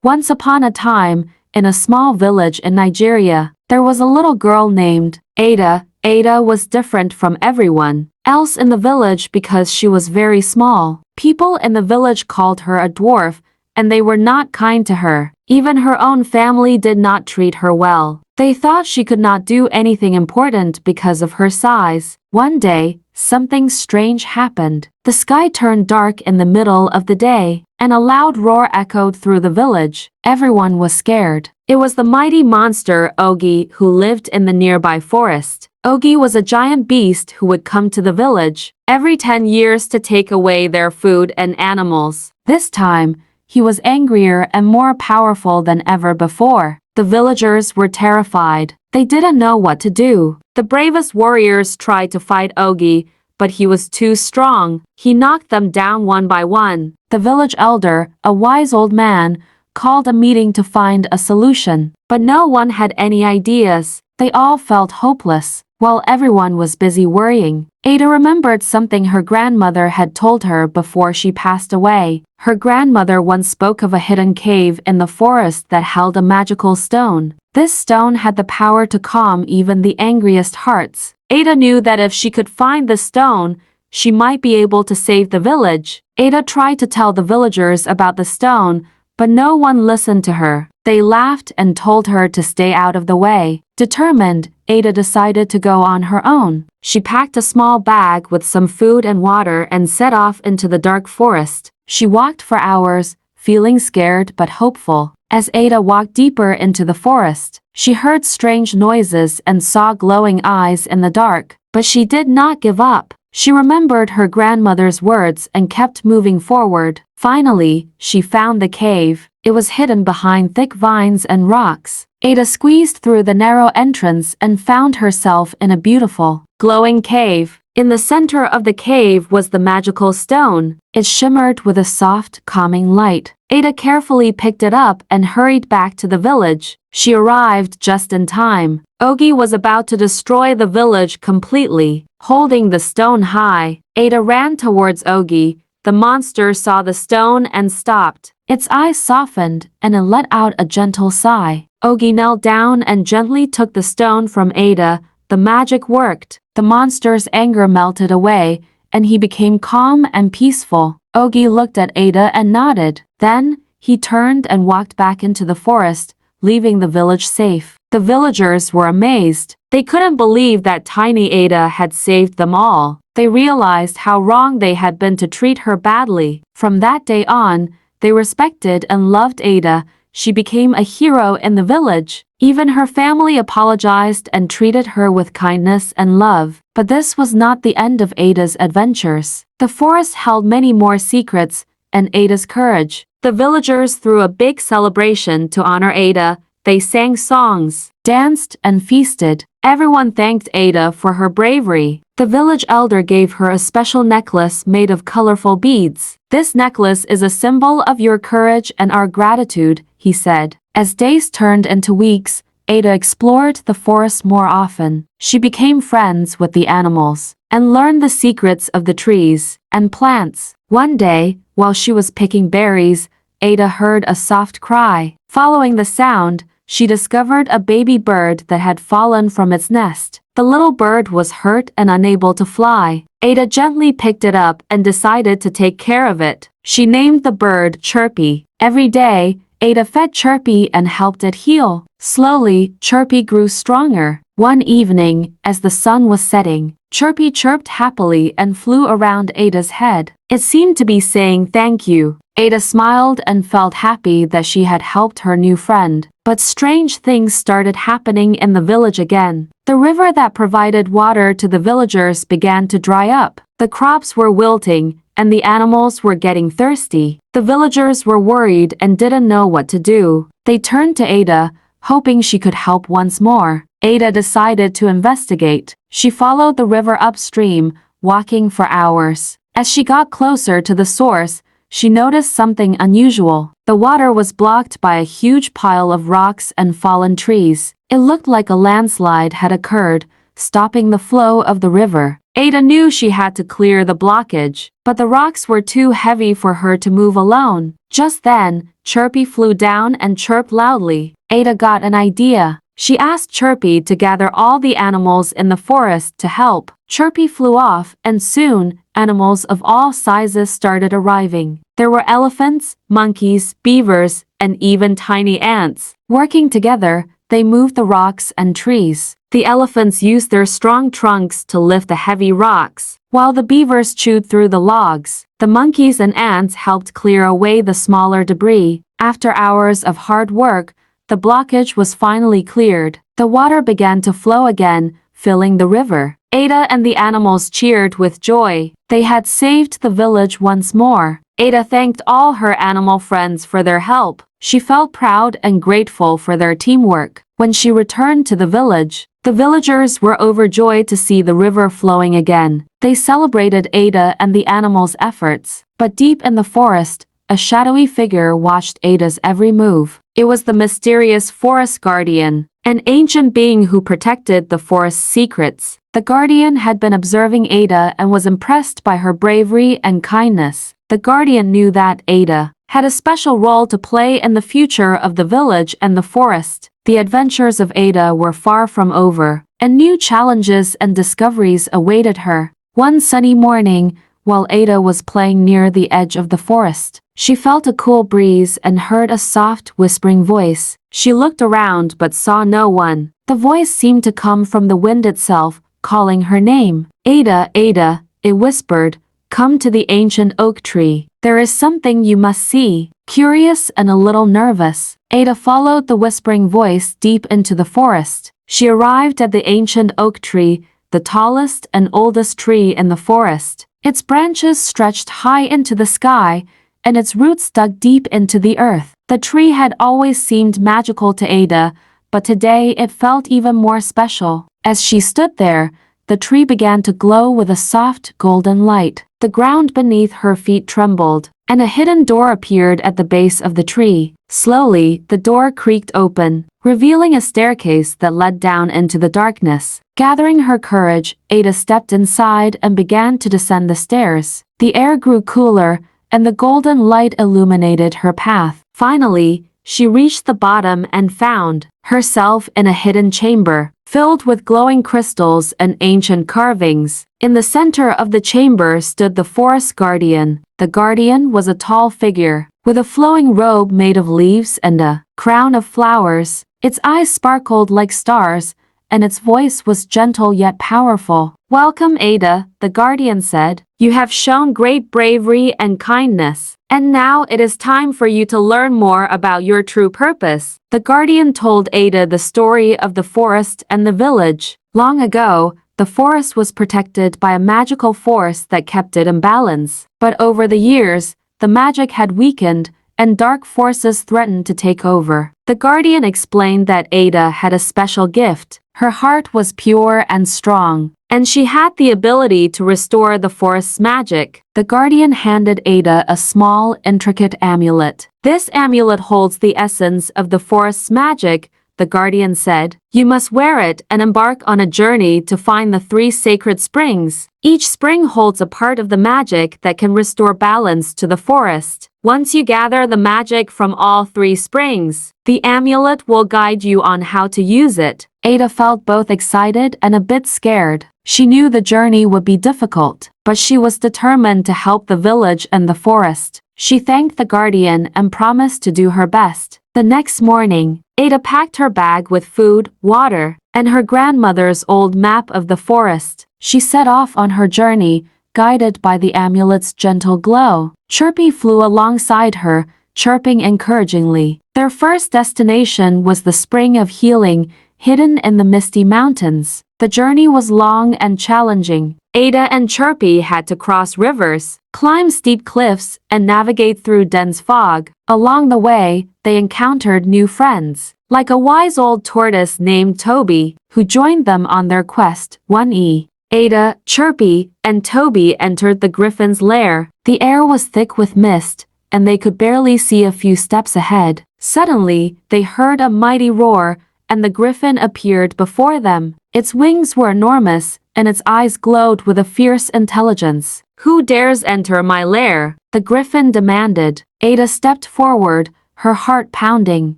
Once upon a time, in a small village in Nigeria, there was a little girl named Ada. Ada was different from everyone else in the village because she was very small. People in the village called her a dwarf, and they were not kind to her. Even her own family did not treat her well. They thought she could not do anything important because of her size. One day, something strange happened. The sky turned dark in the middle of the day, and a loud roar echoed through the village. Everyone was scared. It was the mighty monster Ogi who lived in the nearby forest. Ogi was a giant beast who would come to the village every 10 years to take away their food and animals. This time, he was angrier and more powerful than ever before. The villagers were terrified. They didn't know what to do. The bravest warriors tried to fight Ogi, but he was too strong. He knocked them down one by one. The village elder, a wise old man, called a meeting to find a solution. But no one had any ideas. They all felt hopeless. While everyone was busy worrying, Ada remembered something her grandmother had told her before she passed away. Her grandmother once spoke of a hidden cave in the forest that held a magical stone. This stone had the power to calm even the angriest hearts. Ada knew that if she could find the stone, she might be able to save the village. Ada tried to tell the villagers about the stone, but no one listened to her. They laughed and told her to stay out of the way. Determined, Ada decided to go on her own. She packed a small bag with some food and water and set off into the dark forest. She walked for hours, feeling scared but hopeful. As Ada walked deeper into the forest, she heard strange noises and saw glowing eyes in the dark. But she did not give up. She remembered her grandmother's words and kept moving forward. Finally, she found the cave. It was hidden behind thick vines and rocks. Ada squeezed through the narrow entrance and found herself in a beautiful, glowing cave. In the center of the cave was the magical stone. It shimmered with a soft, calming light. Ada carefully picked it up and hurried back to the village. She arrived just in time. Ogi was about to destroy the village completely. Holding the stone high, Ada ran towards Ogi. The monster saw the stone and stopped. Its eyes softened, and it let out a gentle sigh. Ogi knelt down and gently took the stone from Ada. The magic worked. The monster's anger melted away, and he became calm and peaceful. Ogi looked at Ada and nodded. Then, he turned and walked back into the forest, leaving the village safe. The villagers were amazed. They couldn't believe that tiny Ada had saved them all. They realized how wrong they had been to treat her badly. From that day on, they respected and loved Ada. She became a hero in the village. Even her family apologized and treated her with kindness and love. But this was not the end of Ada's adventures. The forest held many more secrets and Ada's courage. The villagers threw a big celebration to honor Ada. They sang songs, danced, and feasted. Everyone thanked Ada for her bravery. The village elder gave her a special necklace made of colorful beads. "This necklace is a symbol of your courage and our gratitude," he said. As days turned into weeks, Ada explored the forest more often. She became friends with the animals and learned the secrets of the trees and plants. One day, while she was picking berries, Ada heard a soft cry. Following the sound, she discovered a baby bird that had fallen from its nest. The little bird was hurt and unable to fly. Ada gently picked it up and decided to take care of it. She named the bird Chirpy. Every day, Ada fed Chirpy and helped it heal. Slowly, Chirpy grew stronger. One evening, as the sun was setting, Chirpy chirped happily and flew around Ada's head. It seemed to be saying thank you. Ada smiled and felt happy that she had helped her new friend. But strange things started happening in the village again. The river that provided water to the villagers began to dry up. The crops were wilting, and the animals were getting thirsty. The villagers were worried and didn't know what to do. They turned to Ada, hoping she could help once more. Ada decided to investigate. She followed the river upstream, walking for hours. As she got closer to the source, she noticed something unusual. The water was blocked by a huge pile of rocks and fallen trees. It looked like a landslide had occurred, stopping the flow of the river. Ada knew she had to clear the blockage, but the rocks were too heavy for her to move alone. Just then, Chirpy flew down and chirped loudly. Ada got an idea. She asked Chirpy to gather all the animals in the forest to help. Chirpy flew off, and soon, animals of all sizes started arriving. There were elephants, monkeys, beavers, and even tiny ants. Working together, they moved the rocks and trees. The elephants used their strong trunks to lift the heavy rocks, while the beavers chewed through the logs. The monkeys and ants helped clear away the smaller debris. After hours of hard work, the blockage was finally cleared. The water began to flow again, filling the river. Ada and the animals cheered with joy. They had saved the village once more. Ada thanked all her animal friends for their help. She felt proud and grateful for their teamwork. When she returned to the village, the villagers were overjoyed to see the river flowing again. They celebrated Ada and the animals' efforts. But deep in the forest, a shadowy figure watched Ada's every move. It was the mysterious forest guardian, an ancient being who protected the forest's secrets. The guardian had been observing Ada and was impressed by her bravery and kindness. The guardian knew that Ada had a special role to play in the future of the village and the forest. The adventures of Ada were far from over, and new challenges and discoveries awaited her. One sunny morning, while Ada was playing near the edge of the forest, she felt a cool breeze and heard a soft, whispering voice. She looked around but saw no one. The voice seemed to come from the wind itself, calling her name. Ada, Ada, it whispered, come to the ancient oak tree. There is something you must see. Curious and a little nervous, Ada followed the whispering voice deep into the forest. She arrived at the ancient oak tree, the tallest and oldest tree in the forest. Its branches stretched high into the sky, and its roots dug deep into the earth. The tree had always seemed magical to Ada, but today it felt even more special. As she stood there, the tree began to glow with a soft, golden light. The ground beneath her feet trembled, and a hidden door appeared at the base of the tree. Slowly, the door creaked open, revealing a staircase that led down into the darkness. Gathering her courage, Ada stepped inside and began to descend the stairs. The air grew cooler, and the golden light illuminated her path. Finally, she reached the bottom and found herself in a hidden chamber, filled with glowing crystals and ancient carvings. In the center of the chamber stood the forest guardian. The guardian was a tall figure, with a flowing robe made of leaves and a crown of flowers. Its eyes sparkled like stars, and its voice was gentle yet powerful. Welcome, Ada, the guardian said. You have shown great bravery and kindness, and now it is time for you to learn more about your true purpose. The guardian told Ada the story of the forest and the village. Long ago, the forest was protected by a magical force that kept it in balance. But over the years, the magic had weakened, and dark forces threatened to take over. The guardian explained that Ada had a special gift. Her heart was pure and strong, and she had the ability to restore the forest's magic. The guardian handed Ada a small, intricate amulet. This amulet holds the essence of the forest's magic, the guardian said. You must wear it and embark on a journey to find the 3 sacred springs. Each spring holds a part of the magic that can restore balance to the forest. Once you gather the magic from all 3 springs, the amulet will guide you on how to use it. Ada felt both excited and a bit scared. She knew the journey would be difficult, but she was determined to help the village and the forest. She thanked the guardian and promised to do her best. The next morning, Ada packed her bag with food, water, and her grandmother's old map of the forest. She set off on her journey, guided by the amulet's gentle glow. Chirpy flew alongside her, chirping encouragingly. Their first destination was the Spring of Healing, hidden in the misty mountains. The journey was long and challenging. Ada and Chirpy had to cross rivers, climb steep cliffs, and navigate through dense fog. Along the way, they encountered new friends, like a wise old tortoise named Toby, who joined them on their quest. 1E. Ada, Chirpy, and Toby entered the griffin's lair. The air was thick with mist, and they could barely see a few steps ahead. Suddenly, they heard a mighty roar, and the griffin appeared before them. Its wings were enormous, and its eyes glowed with a fierce intelligence. "Who dares enter my lair?" the griffin demanded. Ada stepped forward, her heart pounding.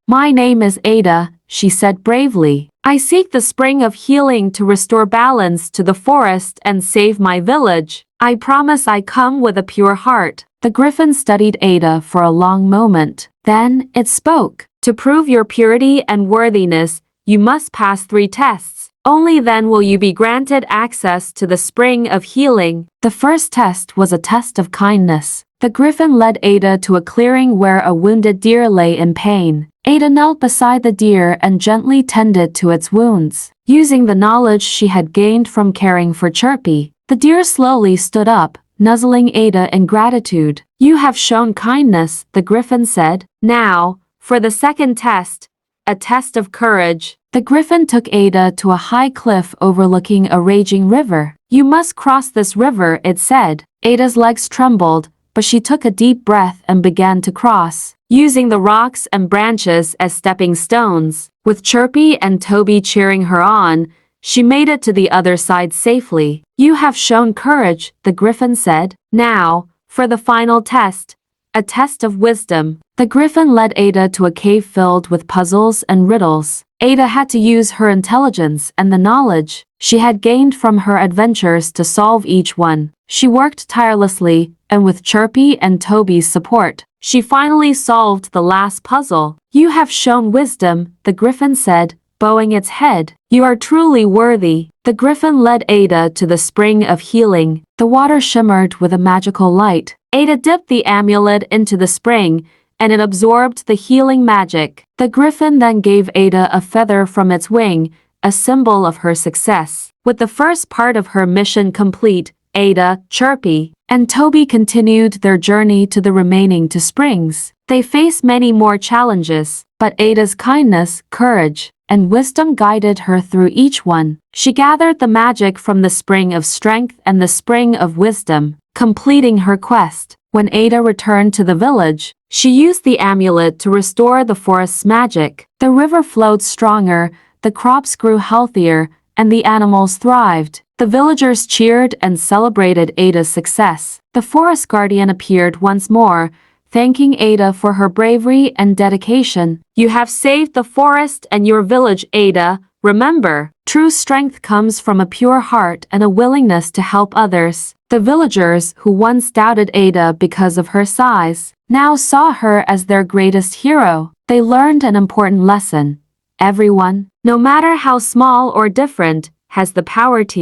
"My name is Ada," she said bravely. "I seek the spring of healing to restore balance to the forest and save my village. I promise I come with a pure heart." The griffin studied Ada for a long moment. Then it spoke. "To prove your purity and worthiness, you must pass 3 tests. Only then will you be granted access to the spring of healing." The first test was a test of kindness. The griffin led Ada to a clearing where a wounded deer lay in pain. Ada knelt beside the deer and gently tended to its wounds. Using the knowledge she had gained from caring for Chirpy, the deer slowly stood up, nuzzling Ada in gratitude. "You have shown kindness," the griffin said. "Now, for the second test, a test of courage." The griffin took Ada to a high cliff overlooking a raging river. "You must cross this river," it said. Ada's legs trembled, but she took a deep breath and began to cross, using the rocks and branches as stepping stones. With Chirpy and Toby cheering her on, she made it to the other side safely. "You have shown courage," the griffin said. "Now, for the final test, a test of wisdom." The griffin led Ada to a cave filled with puzzles and riddles. Ada had to use her intelligence and the knowledge she had gained from her adventures to solve each one. She worked tirelessly, and with Chirpy and Toby's support, she finally solved the last puzzle. "You have shown wisdom," the griffin said, bowing its head. "You are truly worthy." The griffin led Ada to the spring of healing. The water shimmered with a magical light. Ada dipped the amulet into the spring, and it absorbed the healing magic. The griffin then gave Ada a feather from its wing, a symbol of her success. With the first part of her mission complete, Ada, Chirpy, and Toby continued their journey to the remaining 2 springs. They faced many more challenges, but Ada's kindness, courage, and wisdom guided her through each one. She gathered the magic from the spring of strength and the spring of wisdom, completing her quest. When Ada returned to the village, she used the amulet to restore the forest's magic. The river flowed stronger, the crops grew healthier, and the animals thrived. The villagers cheered and celebrated Ada's success. The forest guardian appeared once more, thanking Ada for her bravery and dedication. "You have saved the forest and your village, Ada. Remember, true strength comes from a pure heart and a willingness to help others." The villagers who once doubted Ada because of her size, now saw her as their greatest hero. They learned an important lesson. Everyone, no matter how small or different, has the power to